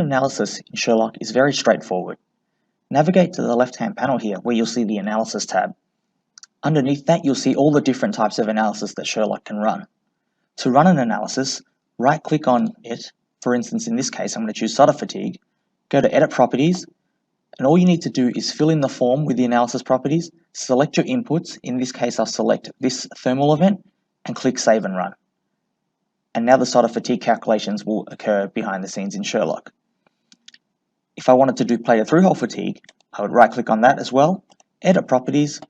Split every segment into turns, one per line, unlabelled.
analysis in Sherlock is very straightforward. Navigate to the left-hand panel here where you'll see the Analysis tab. Underneath that, you'll see all the different types of analysis that Sherlock can run. To run an analysis, right-click on it. For instance, in this case, I'm going to choose solder fatigue. Go to Edit Properties, and all you need to do is fill in the form with the analysis properties, select your inputs. In this case, I'll select this thermal event, and click Save and Run. And now the solder fatigue calculations will occur behind the scenes in Sherlock. If I wanted to do plated through-hole fatigue, I would right-click on that as well, Edit Properties,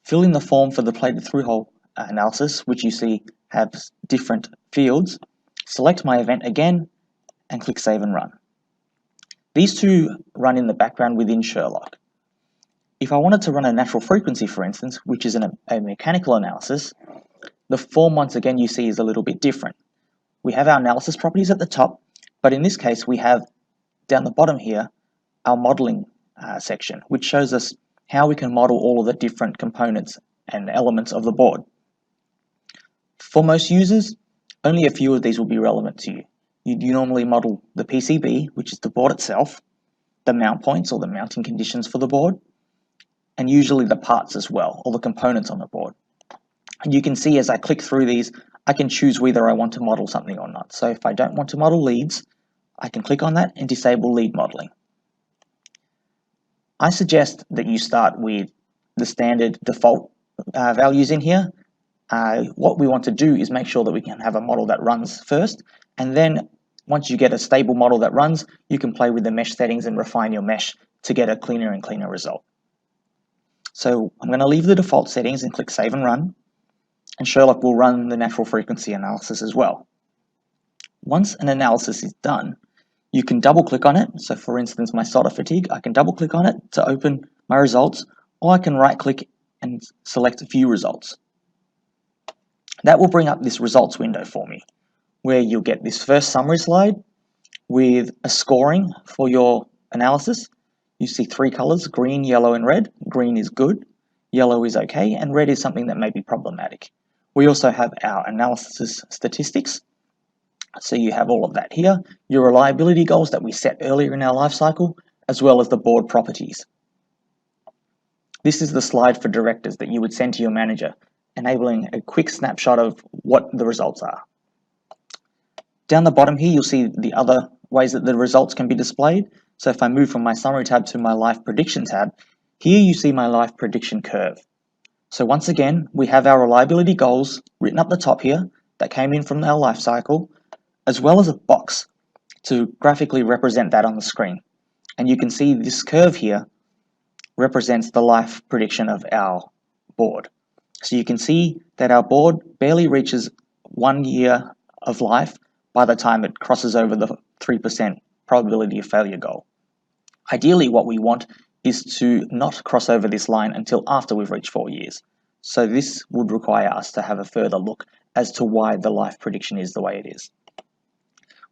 fill in the form for the plated through-hole analysis, which you see has different fields, select my event again, and click Save and Run. These two run in the background within Sherlock. If I wanted to run a natural frequency, for instance, which is a mechanical analysis, the form once again you see is a little bit different. We have our analysis properties at the top, but in this case we have down the bottom here our modeling section, which shows us how we can model all of the different components and elements of the board. For most users, only a few of these will be relevant to you. You normally model the PCB, which is the board itself, the mount points or the mounting conditions for the board, and usually the parts as well, or the components on the board. And you can see as I click through these, I can choose whether I want to model something or not. So if I don't want to model leads, I can click on that and disable lead modeling. I suggest that you start with the standard default values in here. What we want to do is make sure that we can have a model that runs first, and then once you get a stable model that runs, you can play with the mesh settings and refine your mesh to get a cleaner and cleaner result. So I'm going to leave the default settings and click Save and Run, and Sherlock will run the natural frequency analysis as well. Once an analysis is done, you can double click on it. So for instance, my solder fatigue, I can double click on it to open my results, or I can right click and select View Results. That will bring up this results window for me, where you'll get this first summary slide with a scoring for your analysis. You see three colors, green, yellow, and red. Green is good, yellow is okay, and red is something that may be problematic. We also have our analysis statistics. So you have all of that here, your reliability goals that we set earlier in our life cycle, as well as the board properties. This is the slide for directors that you would send to your manager, enabling a quick snapshot of what the results are. Down the bottom here, you'll see the other ways that the results can be displayed. So if I move from my summary tab to my life prediction tab, here you see my life prediction curve. So once again, we have our reliability goals written up the top here that came in from our life cycle, as well as a box to graphically represent that on the screen. And you can see this curve here represents the life prediction of our board. So you can see that our board barely reaches 1 year of life by the time it crosses over the 3% probability of failure goal. Ideally, what we want is to not cross over this line until after we've reached 4 years. So this would require us to have a further look as to why the life prediction is the way it is.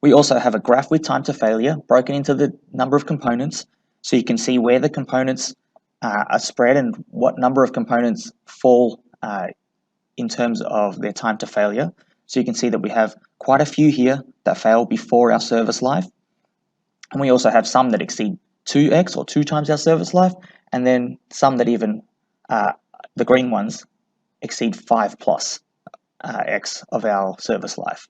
We also have a graph with time to failure broken into the number of components, so you can see where the components are spread and what number of components fall in terms of their time to failure. So you can see that we have quite a few here that fail before our service life, and we also have some that exceed 2x or 2 times our service life, and then some that even, the green ones, exceed 5+ x of our service life.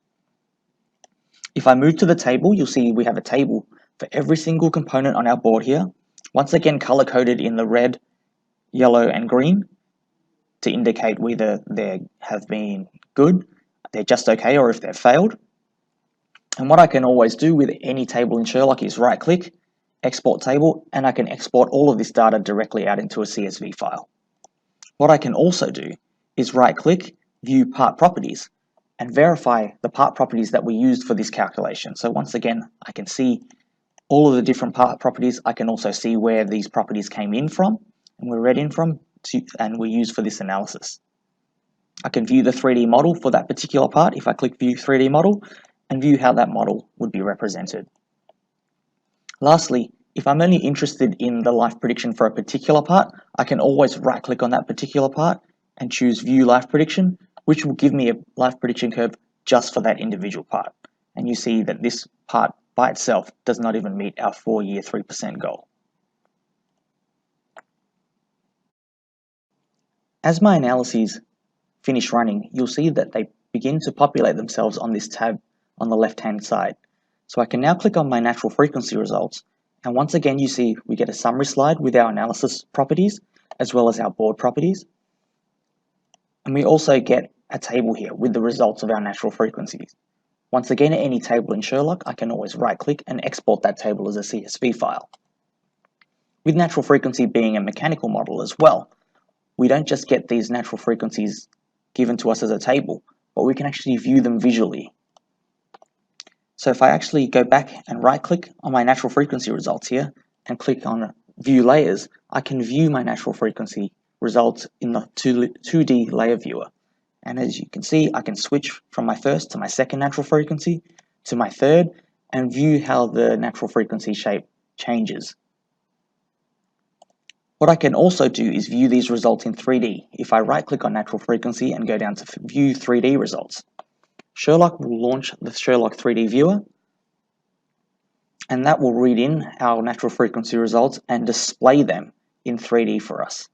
If I move to the table, you'll see we have a table for every single component on our board here, once again color-coded in the red, yellow, and green to indicate whether they have been good, they're just okay, or if they've failed. And what I can always do with any table in Sherlock is right-click, export table, and I can export all of this data directly out into a CSV file. What I can also do is right-click, view part properties, and verify the part properties that we used for this calculation. So once again, I can see all of the different part properties. I can also see where these properties came in from and were read in from and were used for this analysis. I can view the 3D model for that particular part if I click View 3D Model and view how that model would be represented. Lastly, if I'm only interested in the life prediction for a particular part, I can always right-click on that particular part and choose View Life Prediction, which will give me a life prediction curve just for that individual part. And you see that this part by itself does not even meet our 4-year 3% goal. As my analyses finish running, you'll see that they begin to populate themselves on this tab on the left-hand side. So I can now click on my natural frequency results, and once again you see we get a summary slide with our analysis properties as well as our board properties. And we also get a table here with the results of our natural frequencies. Once again, at any table in Sherlock, I can always right-click and export that table as a CSV file. With natural frequency being a mechanical model as well, we don't just get these natural frequencies given to us as a table, but we can actually view them visually. So if I actually go back and right-click on my natural frequency results here and click on View Layers, I can view my natural frequency results in the 2D layer viewer. And as you can see, I can switch from my first to my second natural frequency to my third and view how the natural frequency shape changes. What I can also do is view these results in 3D. If I right-click on natural frequency and go down to View 3D Results, Sherlock will launch the Sherlock 3D viewer, and that will read in our natural frequency results and display them in 3D for us.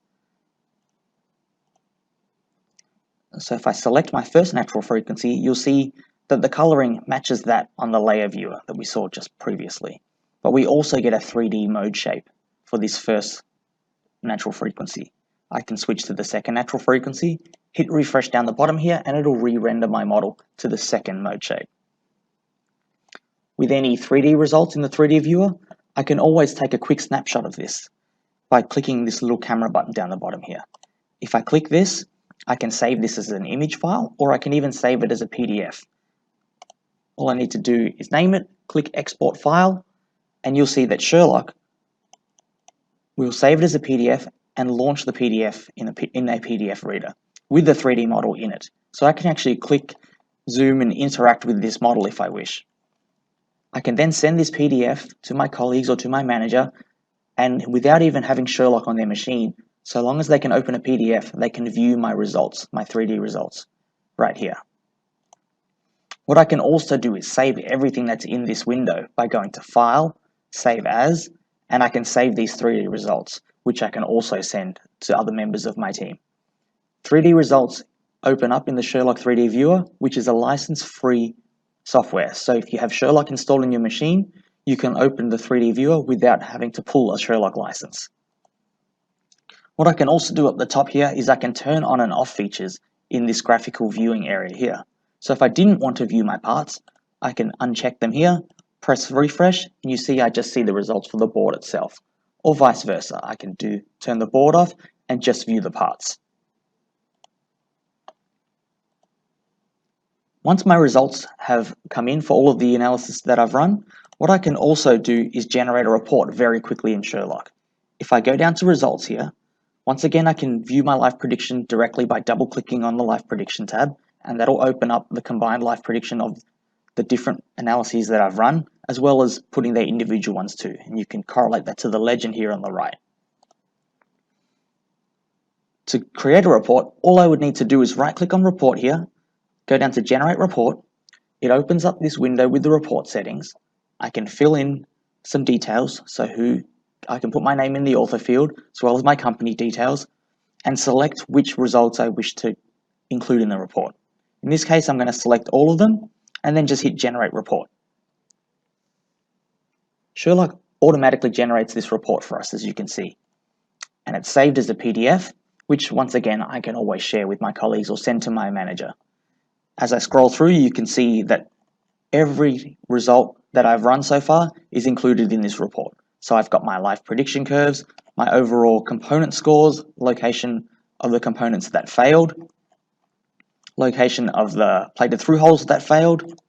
So if I select my first natural frequency, you'll see that the coloring matches that on the layer viewer that we saw just previously. But we also get a 3D mode shape for this first natural frequency. I can switch to the second natural frequency, hit refresh down the bottom here, and it'll re-render my model to the second mode shape. With any 3D results in the 3D viewer, I can always take a quick snapshot of this by clicking this little camera button down the bottom here. If I click this, I can save this as an image file, or I can even save it as a PDF. All I need to do is name it, click Export File, and you'll see that Sherlock will save it as a PDF and launch the PDF in a PDF reader with the 3D model in it. So I can actually click, zoom, and interact with this model if I wish. I can then send this PDF to my colleagues or to my manager, and without even having Sherlock on their machine, so long as they can open a PDF, they can view my results, my 3D results, right here. What I can also do is save everything that's in this window by going to File, Save As, and I can save these 3D results, which I can also send to other members of my team. 3D results open up in the Sherlock 3D viewer, which is a license-free software. So if you have Sherlock installed in your machine, you can open the 3D viewer without having to pull a Sherlock license. What I can also do up the top here is I can turn on and off features in this graphical viewing area here. So if I didn't want to view my parts, I can uncheck them here, press refresh, and you see I just see the results for the board itself. Or vice versa, I can turn the board off and just view the parts. Once my results have come in for all of the analysis that I've run, what I can also do is generate a report very quickly in Sherlock. If I go down to results here, once again I can view my life prediction directly by double clicking on the life prediction tab, and that'll open up the combined life prediction of the different analyses that I've run, as well as putting their individual ones too, and you can correlate that to the legend here on the right. To create a report, all I would need to do is right click on report here, go down to generate report. It opens up this window with the report settings. I can fill in some details, so I can put my name in the author field, as well as my company details, and select which results I wish to include in the report. In this case, I'm going to select all of them, and then just hit generate report. Sherlock automatically generates this report for us, as you can see, and it's saved as a PDF, which once again I can always share with my colleagues or send to my manager. As I scroll through, you can see that every result that I've run so far is included in this report. So I've got my life prediction curves, my overall component scores, location of the components that failed, location of the plated through holes that failed,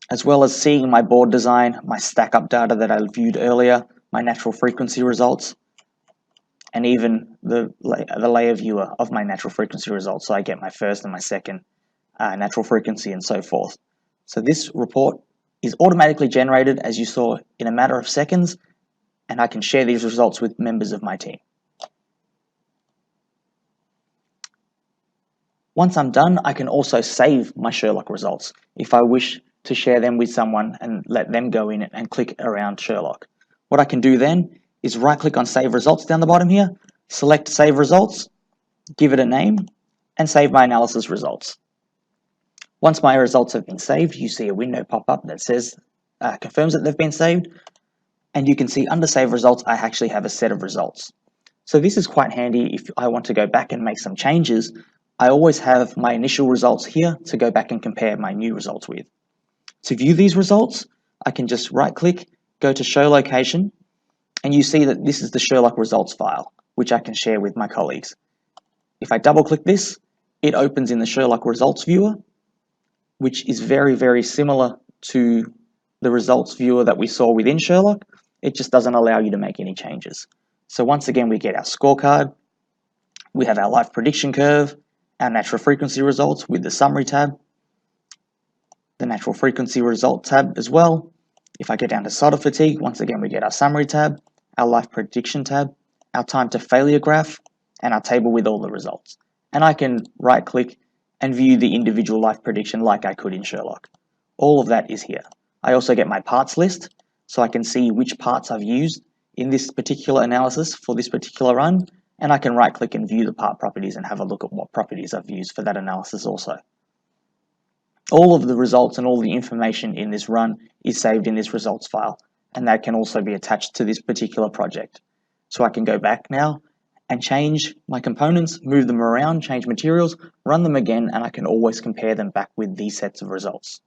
as well as seeing my board design, my stack up data that I viewed earlier, my natural frequency results, and even the layer viewer of my natural frequency results. So I get my first and my second natural frequency and so forth. So this report is automatically generated, as you saw, in a matter of seconds, and I can share these results with members of my team. Once I'm done, I can also save my Sherlock results. If I wish to share them with someone and let them go in and click around Sherlock. What I can do then is right click on Save Results down the bottom here, select Save Results, give it a name, and save my analysis results. Once my results have been saved, you see a window pop up that says, confirms that they've been saved, and you can see under Save Results, I actually have a set of results. So this is quite handy if I want to go back and make some changes. I always have my initial results here to go back and compare my new results with. To view these results, I can just right click, go to Show Location, and you see that this is the Sherlock results file, which I can share with my colleagues. If I double click this, it opens in the Sherlock results viewer, which is very, very similar to the results viewer that we saw within Sherlock. It just doesn't allow you to make any changes. So once again, we get our scorecard, we have our life prediction curve, our natural frequency results with the summary tab, the natural frequency result tab as well. If I get down to solder fatigue, once again, we get our summary tab, our life prediction tab, our time to failure graph, and our table with all the results. And I can right click and view the individual life prediction like I could in Sherlock. All of that is here. I also get my parts list, so I can see which parts I've used in this particular analysis for this particular run, and I can right click and view the part properties and have a look at what properties I've used for that analysis also. All of the results and all the information in this run is saved in this results file, and that can also be attached to this particular project. So I can go back now and change my components, move them around, change materials, run them again, and I can always compare them back with these sets of results.